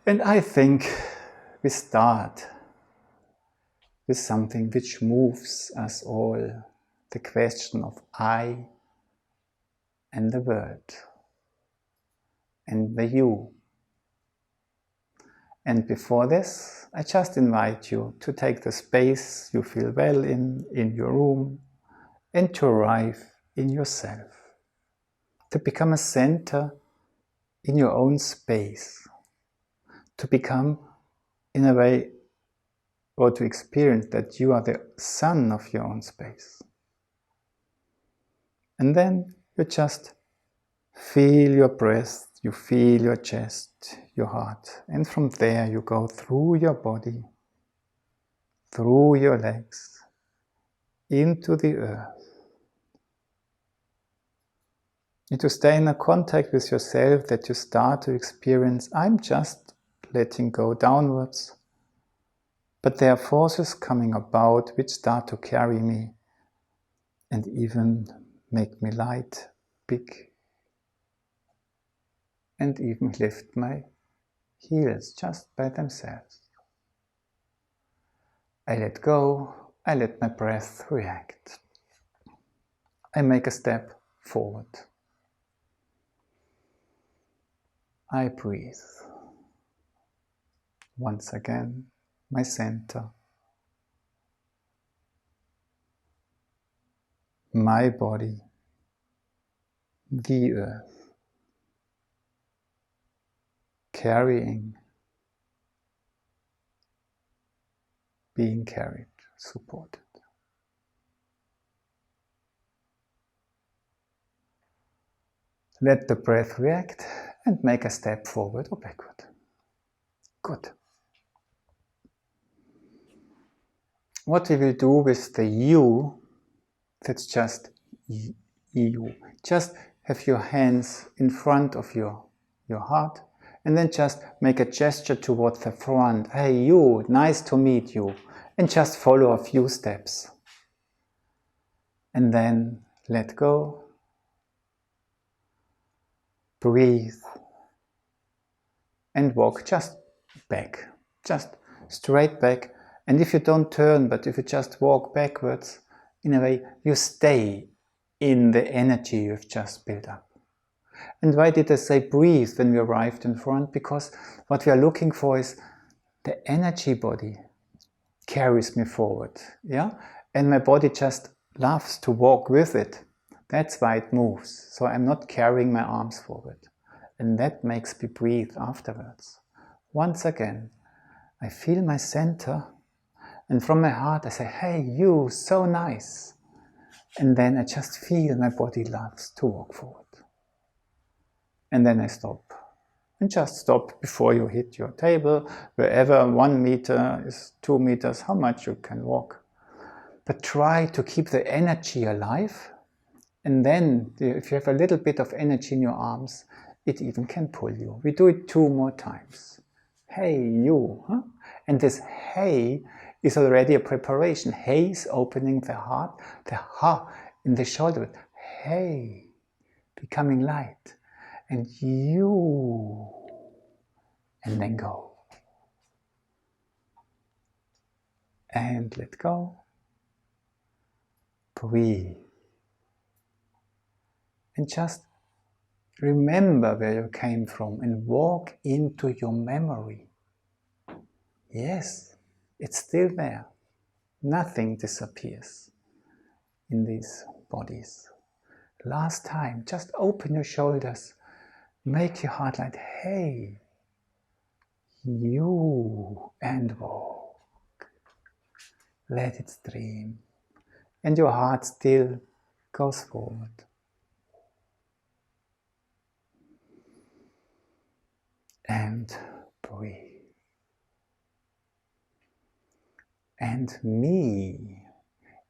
And I think we start with something which moves us all, the question of I and the world and the you. And before this, I just invite you to take the space you feel well in your room, and to arrive in yourself, to become a center in your own space, to become, in a way, or to experience that you are the sun of your own space. And then you just feel your breath, you feel your chest, your heart, and from there you go through your body, through your legs, into the earth. And to stay in a contact with yourself, that you start to experience, I'm just letting go downwards, but there are forces coming about which start to carry me and even make me light, big, and even lift my heels just by themselves. I let go, I let my breath react. I make a step forward. I breathe. Once again, my center, my body, the earth, carrying, being carried, supported. Let the breath react and make a step forward or backward. Good. What we will do with the you, that's just you. Just have your hands in front of your heart, and then just make a gesture towards the front. Hey you, nice to meet you. And just follow a few steps. And then let go. Breathe. And walk just back. Just straight back. And if you don't turn, but if you just walk backwards, in a way, you stay in the energy you've just built up. And why did I say breathe when we arrived in front? Because what we are looking for is the energy body carries me forward, yeah? And my body just loves to walk with it. That's why it moves. So I'm not carrying my arms forward. And that makes me breathe afterwards. Once again, I feel my center, and from my heart I say, hey you, so nice. And then I just feel my body loves to walk forward. And then I stop. And just stop before you hit your table, wherever 1 meter is 2 meters, how much you can walk. But try to keep the energy alive. And then, if you have a little bit of energy in your arms, it even can pull you. We do it 2 more times. Hey, you. Huh? And this hey is already a preparation. Hey is opening the heart, the ha in the shoulder. Hey, becoming light. And you. And then go. And let go. Breathe. And just remember where you came from and walk into your memory. Yes, it's still there. Nothing disappears in these bodies. Last time, just open your shoulders. Make your heart light. Hey, you, and walk. Let it stream. And your heart still goes forward. And breathe. And me.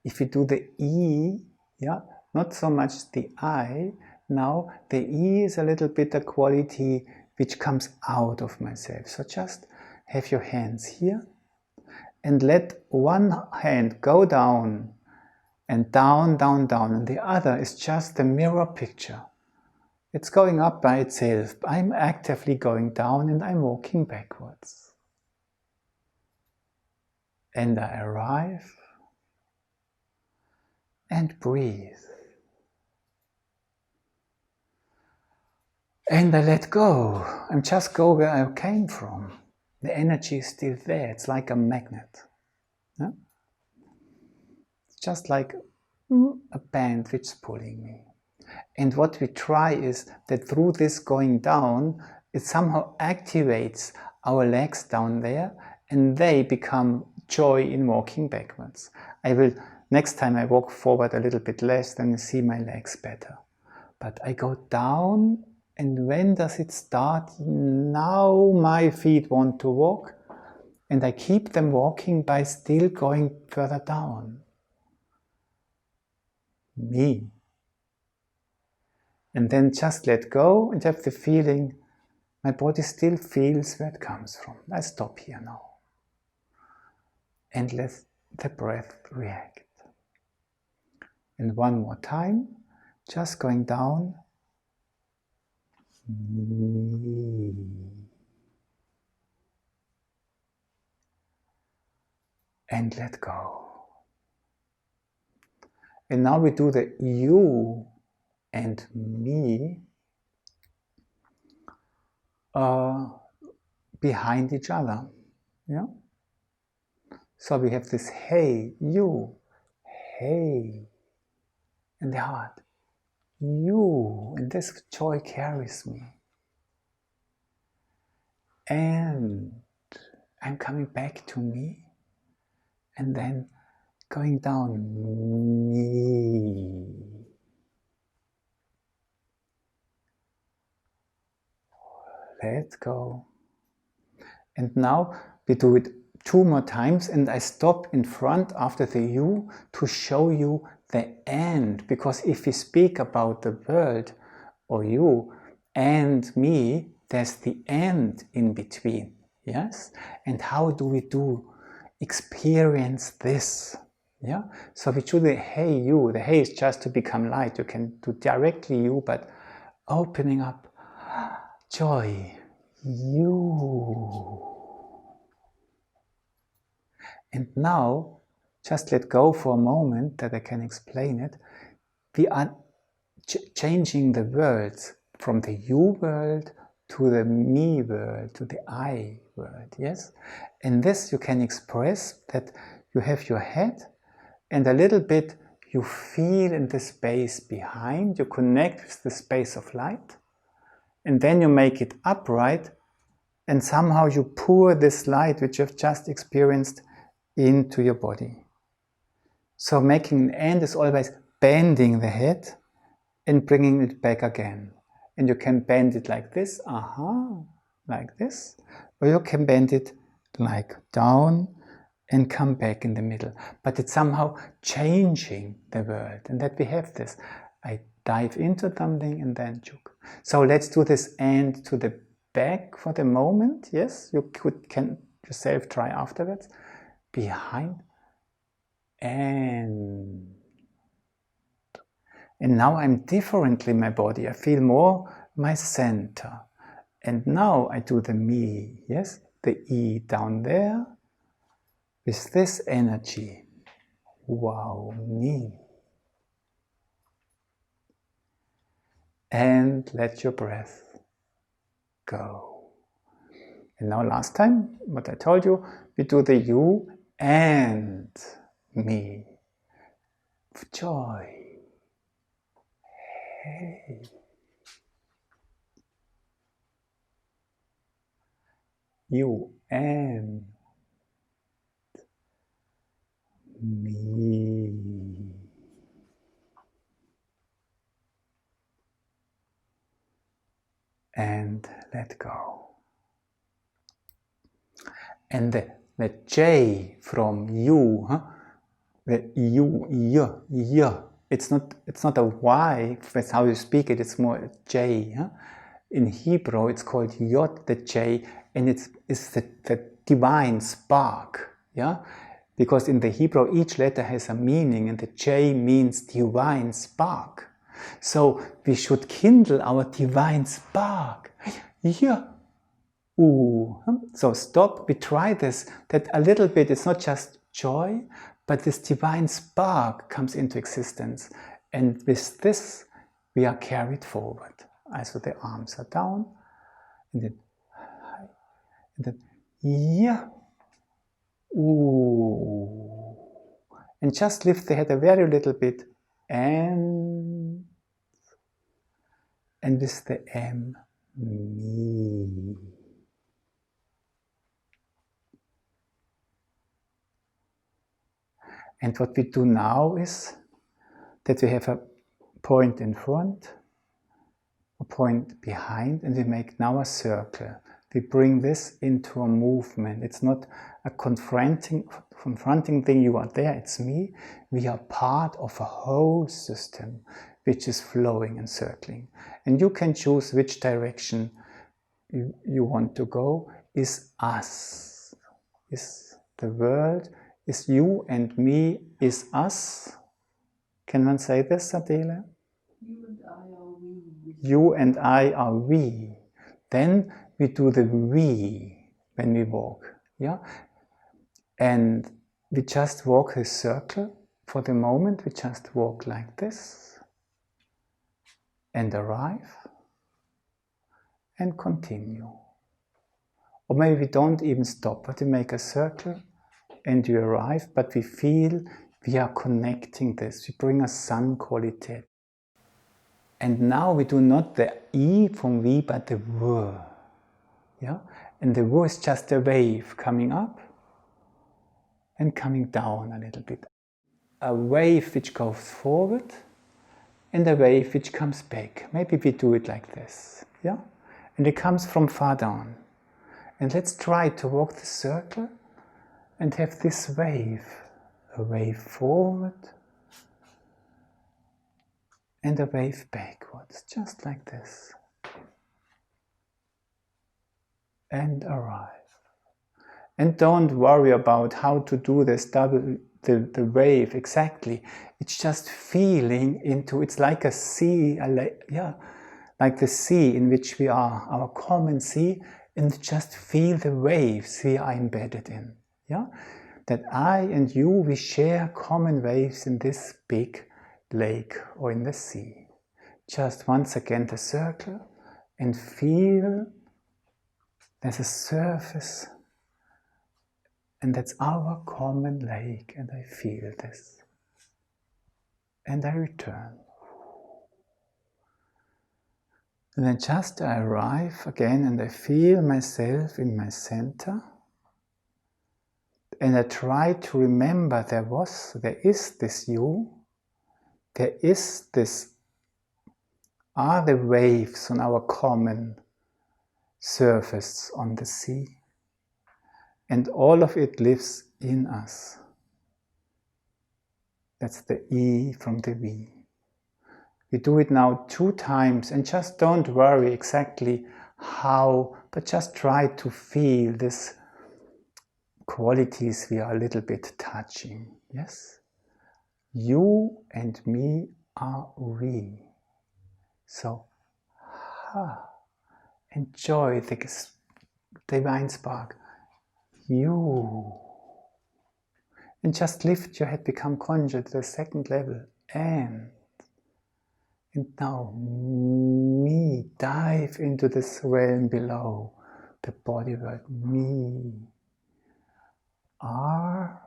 If you do the E, yeah, not so much the I, now the E is a little bit a quality which comes out of myself. So just have your hands here and let one hand go down and down, down, down, and the other is just the mirror picture It's going up by itself. I'm actively going down and I'm walking backwards. And I arrive and breathe. And I let go. I'm just go where I came from. The energy is still there. It's like a magnet. Yeah? It's just like a band which is pulling me. And what we try is that through this going down, it somehow activates our legs down there and they become joy in walking backwards. I will, next time I walk forward a little bit less, then you see my legs better. But I go down, and when does it start? Now my feet want to walk, and I keep them walking by still going further down. Me. And then just let go and have the feeling, my body still feels where it comes from. I stop here now. And let the breath react. And one more time, just going down. And let go. And now we do the you and me behind each other. Yeah? So we have this hey, you, hey, in the heart. You, and this joy carries me. And I'm coming back to me, and then going down, me. Let go. And now we do it 2 more times, and I stop in front after the you to show you the end. Because if we speak about the world or you and me, there's the end in between. Yes? And how do we experience this? Yeah? So we do the hey you. The hey is just to become light. You can do directly you, but opening up joy, you. And now, just let go for a moment that I can explain it. We are changing the words from the you world to the me world, to the I world, yes? And this you can express that you have your head and a little bit you feel in the space behind, you connect with the space of light, and then you make it upright, and somehow you pour this light which you've just experienced into your body. So making an end is always bending the head and bringing it back again. And you can bend it like this, like this, or you can bend it like down and come back in the middle. But it's somehow changing the world, and that we have this. I dive into something and then choke. So let's do this end to the back for the moment. Yes, you can yourself try afterwards. Behind and now I'm differently in my body. I feel more my center. And now I do the me, yes, the E down there with this energy. Wow, me. And let your breath go. And now last time, what I told you, we do the you and me. Joy. Hey. You and me. And let go. And the J from you, the you, it's not a Y, that's how you speak it, it's more a J. In Hebrew it's called Yod, the J, and it's the divine spark. Yeah? Because in the Hebrew each letter has a meaning, and the J means divine spark. So we should kindle our divine spark. Yeah. Ooh. So stop, we try this, that a little bit, it's not just joy, but this divine spark comes into existence. And with this, we are carried forward. Also the arms are down, and then yeah. Ooh. And just lift the head a very little bit, and with the M, me. And what we do now is that we have a point in front, a point behind, and we make now a circle. We bring this into a movement. It's not a confronting thing, you are there, it's me. We are part of a whole system which is flowing and circling. And you can choose which direction you want to go. Is us, is the world, is you and me, is us. Can one say this, Adele? You and I are we. You and I are we. Then we do the we when we walk. Yeah? And we just walk a circle. For the moment, we just walk like this and arrive and continue. Or maybe we don't even stop, but we make a circle and you arrive, but we feel we are connecting this. We bring a sun quality. And now we do not the E from we, but the W. Yeah? And the W is just a wave coming up and coming down a little bit. A wave which goes forward and a wave which comes back. Maybe we do it like this. Yeah? And it comes from far down. And let's try to walk the circle and have this wave. A wave forward and a wave backwards, just like this. And arrive. And don't worry about how to do this the wave exactly. It's just feeling into, it's like a sea, like the sea in which we are, our common sea, and just feel the waves we are embedded in. Yeah? That I and you, we share common waves in this big lake or in the sea. Just once again the circle and feel there's a surface, and that's our common lake, and I feel this. And I return. And then just I arrive again and I feel myself in my center. And I try to remember there is this you, there is this, are the waves on our common surface on the sea. And all of it lives in us. That's the E from the V. We do it now 2 times, and just don't worry exactly how, but just try to feel these qualities we are a little bit touching. Yes? You and me are we. So, enjoy the divine spark. You. And just lift your head, become conscious to the second level. And now, me, dive into this realm below, the body world, me, are,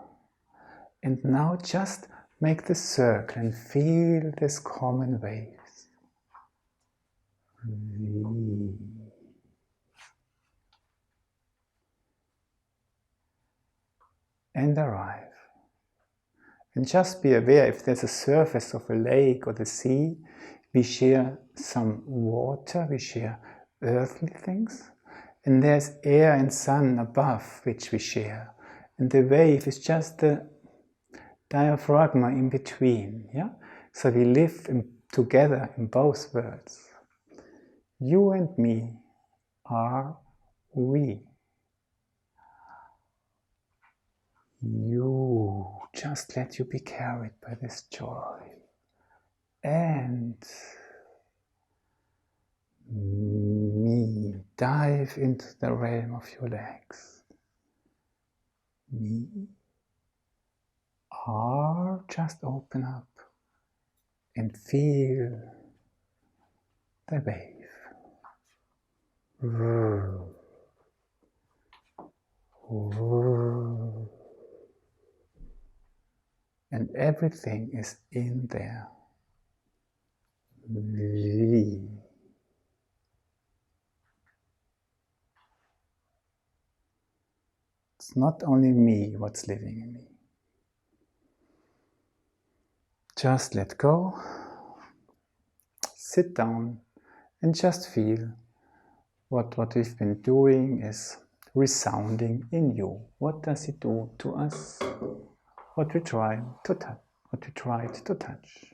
and now just make the circle and feel this common waves. V. And arrive. And just be aware if there's a surface of a lake or the sea, we share some water, we share earthly things, and there's air and sun above which we share. And the wave is just the diaphragma in between. Yeah? So we live together in both worlds. You and me are we. You, just let you be carried by this joy. and me. Dive into the realm of your legs. Me. Or just open up and feel the wave. And everything is in there. It's not only me what's living in me. Just let go, sit down, and just feel what we've been doing is resounding in you. What does it do to us? What we tried to touch.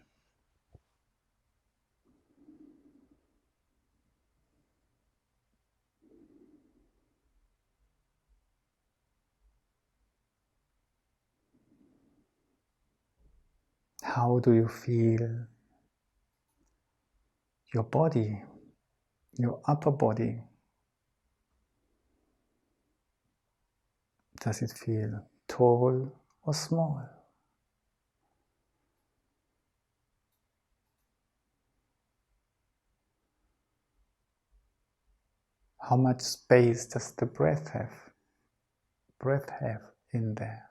How do you feel your body, your upper body? Does it feel tall or small? How much space does the breath have in there?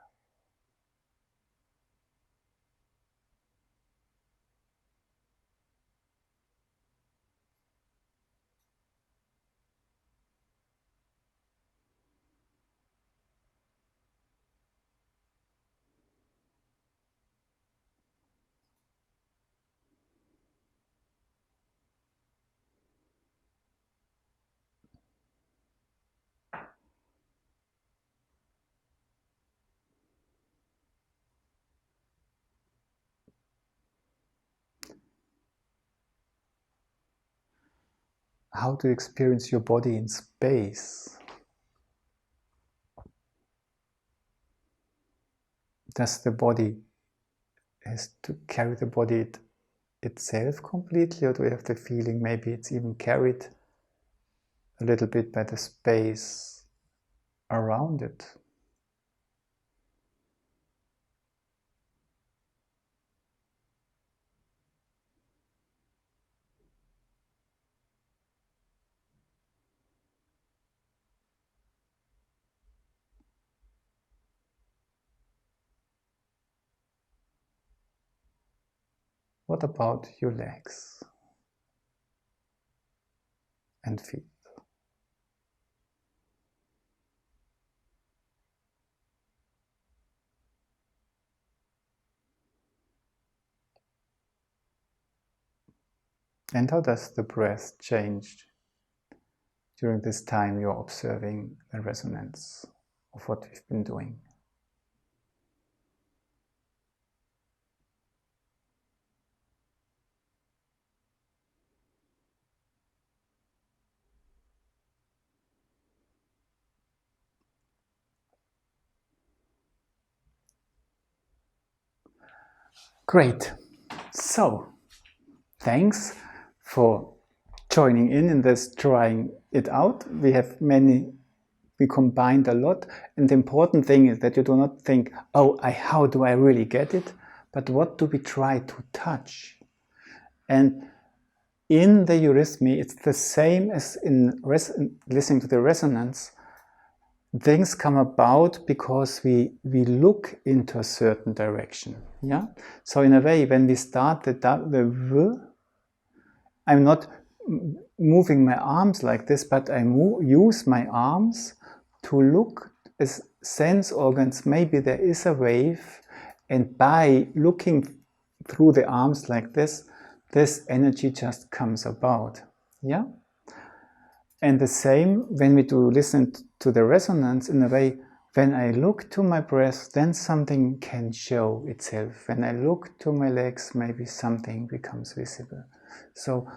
How to experience your body in space? Does the body has to carry the body itself completely, or do you have the feeling maybe it's even carried a little bit by the space around it? What about your legs and feet? And how does the breath change during this time you're observing the resonance of what we've been doing? Great. So, thanks for joining in this trying it out. We combined a lot, and the important thing is that you do not think, oh, how do I really get it? But what do we try to touch? And in the eurythmy, it's the same as in listening to the resonance. Things come about because we look into a certain direction. Yeah. So in a way, when we start the V, I'm not moving my arms like this, but I use my arms to look as sense organs. Maybe there is a wave, and by looking through the arms like this energy just comes about. Yeah. And the same when we do listen to the resonance, in a way, when I look to my breath, then something can show itself. When I look to my legs, maybe something becomes visible. So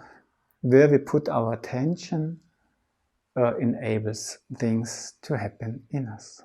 where we put our attention enables things to happen in us.